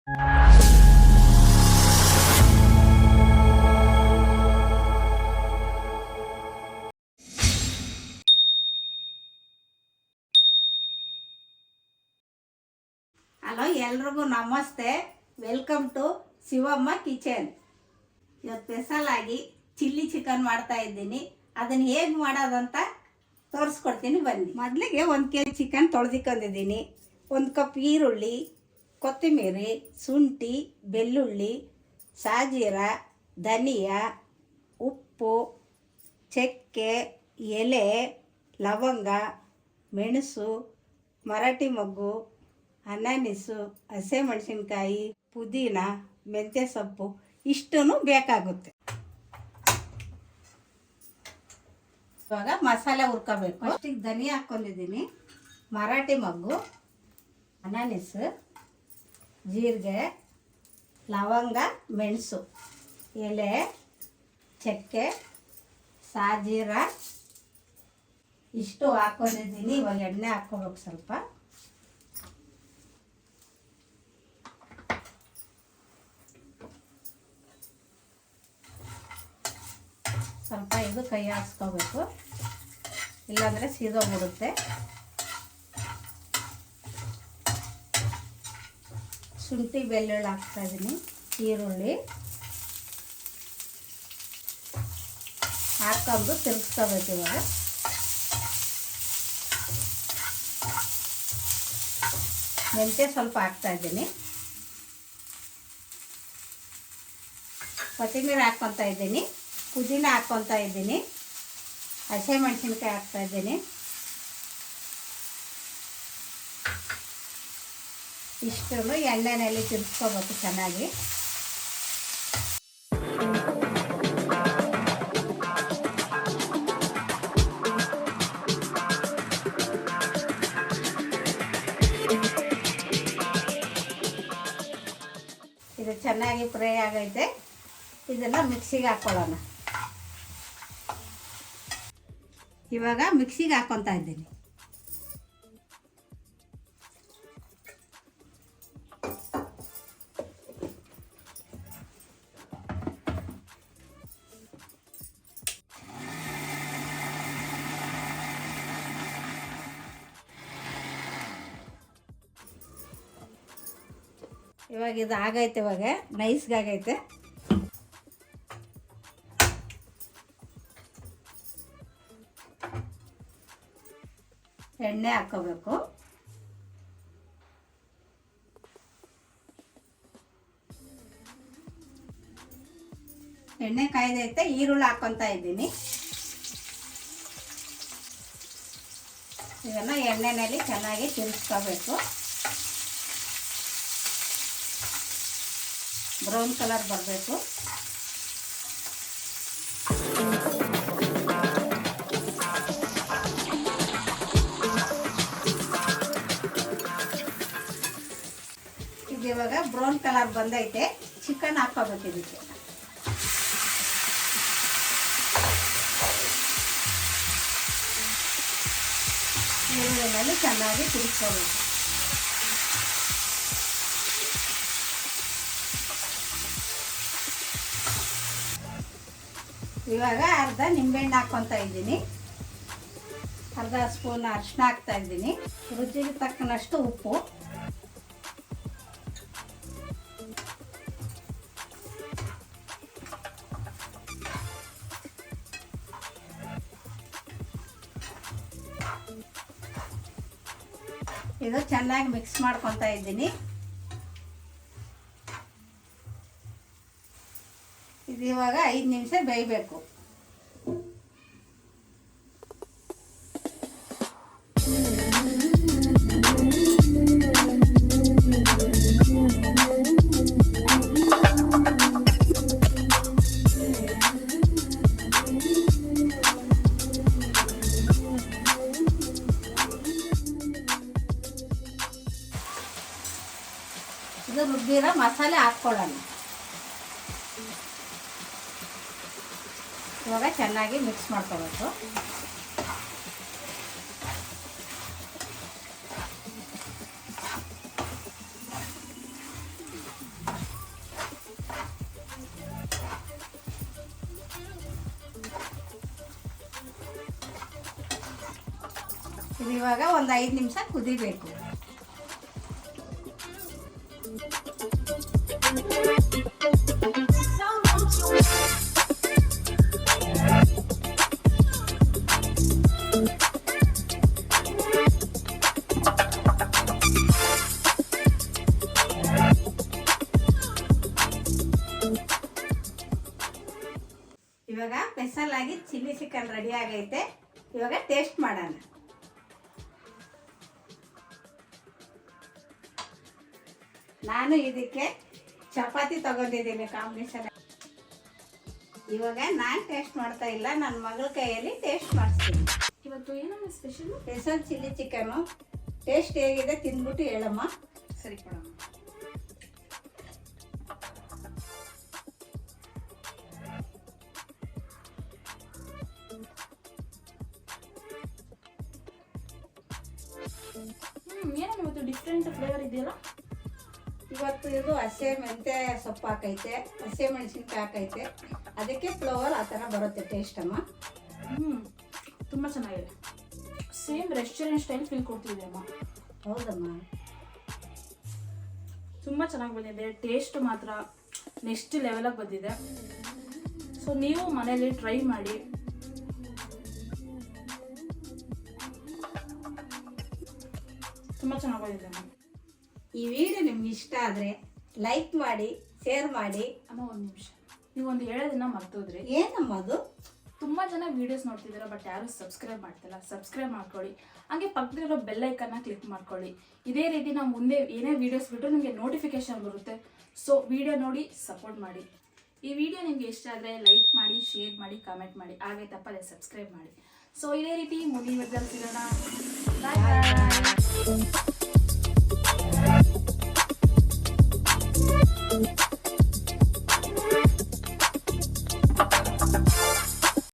Hello, ಎಲ್ರಿಗೂ ನಮಸ್ತೆ. Welcome to Shivamma kitchen. ಇವತ್ತು ಸ್ಪೆಷಲ್ ಆಗಿ ಚಿಲ್ಲಿ ಚಿಕನ್ ಮಾಡ್ತಾ ಇದ್ದೀನಿ. ಅದನ್ನು ಹೇಗೆ ಮಾಡೋದಂತ ತೋರಿಸ್ಕೊಡ್ತೀನಿ ಬನ್ನಿ. ಮೊದಲಿಗೆ 1 kg ಚಿಕನ್ ತೊಳೆದಿಕೊಂಡಿದ್ದೀನಿ. 1 ಕಪ್ ಈರುಳ್ಳಿ, ಕೊತ್ತಂಬರಿ, ಶುಂಠಿ, ಬೆಳ್ಳುಳ್ಳಿ, ಸಾಜೀರ, ಧನಿಯಾ, ಉಪ್ಪು, ಚಕ್ಕೆ, ಎಲೆ, ಲವಂಗ, ಮೆಣಸು, ಮರಾಠಿ ಮೊಗ್ಗು, ಅನಾನಿಸು, ಹಸಿಮೆಣಸಿನ್ಕಾಯಿ, ಪುದೀನ, ಮೆಂತ್ಯ ಸೊಪ್ಪು ಇಷ್ಟೂ ಬೇಕಾಗುತ್ತೆ. ಇವಾಗ ಮಸಾಲೆ ಹುರ್ಕೋಬೇಕು. ಫಸ್ಟಿಗೆ ಧನಿಯಾ ಹಾಕ್ಕೊಂಡಿದ್ದೀನಿ, ಮರಾಠಿ ಮೊಗ್ಗು, ಅನಾನಿಸು, ಜೀರಿಗೆ, ಲವಂಗ, ಮೆಣಸು, ಎಲೆ, ಚಕ್ಕೆ, ಸಾಜೀರ ಇಷ್ಟು ಹಾಕ್ಕೊಂಡಿದ್ದೀನಿ. ಇವಾಗ ಎಣ್ಣೆ ಹಾಕ್ಕೋಬೇಕು. ಸ್ವಲ್ಪ ಇದು ಕೈ ಹಾಕ್ಸ್ಕೋಬೇಕು, ಇಲ್ಲಾಂದರೆ ಸೀದೋಗ್ಬಿಡುತ್ತೆ. ಶುಂಠಿ ಬೆಳ್ಳುಳ್ಳಿ ಹಾಕ್ತಾಯಿದ್ದೀನಿ, ಈರುಳ್ಳಿ ಹಾಕ್ಕೊಂಡು ತಿರುಗಿಸ್ಕೋಬೇಕು. ಇವಾಗ ಮೆಂತ್ಯ ಸ್ವಲ್ಪ ಹಾಕ್ತಾಯಿದ್ದೀನಿ, ಕೊತ್ತಂಬರಿ ಹಾಕ್ಕೊತಾ ಇದ್ದೀನಿ, ಪುದೀನ ಹಾಕ್ಕೊತಾ ಇದ್ದೀನಿ, ಹಸಿಮೆಣಸಿನ್ಕಾಯಿ ಹಾಕ್ತಾಯಿದ್ದೀನಿ. ಇಷ್ಟನ್ನು ಎಣ್ಣೆಯಲ್ಲಿ ತಿರ್ಸ್ಕೋಬೇಕು ಚೆನ್ನಾಗಿ. ಇದು ಚೆನ್ನಾಗಿ ಫ್ರೈ ಆಗೈತೆ. ಇದನ್ನು ಮಿಕ್ಸಿಗೆ ಹಾಕ್ಕೊಳ್ಳೋಣ. ಇವಾಗ ಮಿಕ್ಸಿಗೆ ಹಾಕ್ಕೊತಾ ಇದ್ದೀನಿ. ಇವಾಗ ಇದು ಆಗೈತೆ, ಇವಾಗ ನೈಸ್ಗಾಗೈತೆ. ಎಣ್ಣೆ ಹಾಕ್ಕೋಬೇಕು. ಎಣ್ಣೆ ಕಾಯ್ದೈತೆ. ಈರುಳ್ಳಿ ಹಾಕ್ಕೊತಾ ಇದ್ದೀನಿ. ಇದನ್ನು ಎಣ್ಣೆಯಲ್ಲಿ ಚೆನ್ನಾಗಿ ತಿರುಗಿಸ್ಕೋಬೇಕು. ಬ್ರೌನ್ ಕಲರ್ ಬರಬೇಕು. ಇವಾಗ ಬ್ರೌನ್ ಕಲರ್ ಬಂದೈತೆ. ಚಿಕನ್ ಹಾಕ್ಕೋಬೇಕು ಇದಕ್ಕೆ. ಈರುಳ್ಳಿನಲ್ಲಿ ಚೆನ್ನಾಗಿ ತಿರುಗಿಸ್ಕೋಬೇಕು. ಇವಾಗ ಅರ್ಧ ನಿಂಬೆಹಣ್ಣು ಹಾಕ್ಕೊತಾ ಇದ್ದೀನಿ, ಅರ್ಧ ಸ್ಪೂನ್ ಅರಿಶಿನ ಹಾಕ್ತಾ ಇದ್ದೀನಿ, ರುಚಿಗೆ ತಕ್ಕನಷ್ಟು ಉಪ್ಪು, ಇದು ಚೆನ್ನಾಗಿ ಮಿಕ್ಸ್ ಮಾಡ್ಕೊತಾ ಇದ್ದೀನಿ. ಇದು ಇವಾಗ 5 ನಿಮಿಷ ಬೇಯಬೇಕು. ಇದು ರುಬ್ಬಿರೋ ಮಸಾಲೆ ಹಾಕ್ಕೊಳ್ಳೋಣ. ಇವಾಗ ಚೆನ್ನಾಗಿ ಮಿಕ್ಸ್ ಮಾಡ್ಕೋಬೇಕು. ಇದು ಇವಾಗ ಒಂದು 5 ನಿಮಿಷ ಕುದಿಬೇಕು. ಇವಾಗ ಸ್ಪೆಷಲ್ ಆಗಿ ಚಿಲ್ಲಿ ಚಿಕನ್ ರೆಡಿ ಆಗೈತೆ. ಇವಾಗ ಟೇಸ್ಟ್ ಮಾಡೋಣ. ನಾನು ಇದಕ್ಕೆ ಚಪಾತಿ ತಗೊಂಡಿದ್ದೀನಿ ಕಾಂಬಿನೇಷನ್. ಇವಾಗ ನಾನು ಟೇಸ್ಟ್ ಮಾಡ್ತಾ ಇಲ್ಲ, ನನ್ನ ಮಗಳ ಕೈಯಲ್ಲಿ ಟೇಸ್ಟ್ ಮಾಡಿಸ್ತೀನಿ. ಇವತ್ತು ಏನಮ್ಮ ಸ್ಪೆಷಲ್ ಚಿಲ್ಲಿ ಚಿಕನು. ಟೇಸ್ಟ್ ಹೇಗಿದೆ ತಿಂದ್ಬಿಟ್ಟು ಹೇಳಮ್ಮ. ಸರಿ ಕೊಡಮ್ಮ. ಏನಮ್ಮ ಇವತ್ತು ಡಿಫ್ರೆಂಟ್ ಫ್ಲೇವರ್ ಇದೆಯಲ್ಲ. ಇವತ್ತು ಇದು ಹಸೆ ಮೆಂತ್ಯ ಸೊಪ್ಪು ಹಾಕೈತೆ, ಹಸೆ ಮೆಣಸಿನ್ಕಾಯಿ ಹಾಕೈತೆ, ಅದಕ್ಕೆ ಫ್ಲೇವರ್ ಆ ಥರ ಬರುತ್ತೆ ಟೇಸ್ಟ್ ಅಮ್ಮ. ತುಂಬ ಚೆನ್ನಾಗಿದೆ. ಸೇಮ್ ರೆಸ್ಟೋರೆಂಟ್ ಸ್ಟೈಲ್ ಫೀಲ್ ಕೊಡ್ತಿದೆ ಅಮ್ಮ. ಹೌದಮ್ಮ, ತುಂಬ ಚೆನ್ನಾಗಿ ಬಂದಿದೆ. ಟೇಸ್ಟ್ ಮಾತ್ರ ನೆಕ್ಸ್ಟ್ ಲೆವೆಲಾಗಿ ಬಂದಿದೆ. ಸೊ ನೀವು ಮನೇಲಿ ಟ್ರೈ ಮಾಡಿ. ತುಂಬ ಚೆನ್ನಾಗಿ ಬಂದಿದೆ ಅಮ್ಮ. ಈ ವಿಡಿಯೋ ನಿಮ್ಗೆ ಇಷ್ಟ ಆದರೆ ಲೈಕ್ ಮಾಡಿ, ಶೇರ್ ಮಾಡಿ. ಅಮ್ಮ ಒಂದು ನಿಮಿಷ, ನೀವು ಒಂದು ಹೇಳೋದನ್ನ ಮರ್ತೋದ್ರಿ. ಏನಮ್ಮ ಅದು? ತುಂಬ ಜನ ವೀಡಿಯೋಸ್ ನೋಡ್ತಿದ್ದೀರಾ, ಬಟ್ ಯಾರು ಸಬ್ಸ್ಕ್ರೈಬ್ ಮಾಡ್ತಿಲ್ಲ. ಸಬ್ಸ್ಕ್ರೈಬ್ ಮಾಡ್ಕೊಳ್ಳಿ. ಹಾಗೆ ಪಕ್ಕದಲ್ಲಿರೋ ಬೆಲ್ ಐಕನ್ನ ಕ್ಲಿಕ್ ಮಾಡ್ಕೊಳ್ಳಿ. ಇದೇ ರೀತಿ ನಾವು ಮುಂದೆ ಏನೇ ವೀಡಿಯೋಸ್ ಬಿಟ್ಟರು ನಿಮಗೆ ನೋಟಿಫಿಕೇಶನ್ ಬರುತ್ತೆ. ಸೊ ವಿಡಿಯೋ ನೋಡಿ ಸಪೋರ್ಟ್ ಮಾಡಿ. ಈ ವಿಡಿಯೋ ನಿಮಗೆ ಇಷ್ಟ ಆದರೆ ಲೈಕ್ ಮಾಡಿ, ಶೇರ್ ಮಾಡಿ, ಕಾಮೆಂಟ್ ಮಾಡಿ. ಹಾಗೆ ತಪ್ಪದೆ ಸಬ್ಸ್ಕ್ರೈಬ್ ಮಾಡಿ. ಸೊ ಇದೇ ರೀತಿ ಮುಂದಿನ ವಿಡಿಯೋದಲ್ಲಿ ಸಿಗೋಣ. ಬಾಯ್ ಬಾಯ್.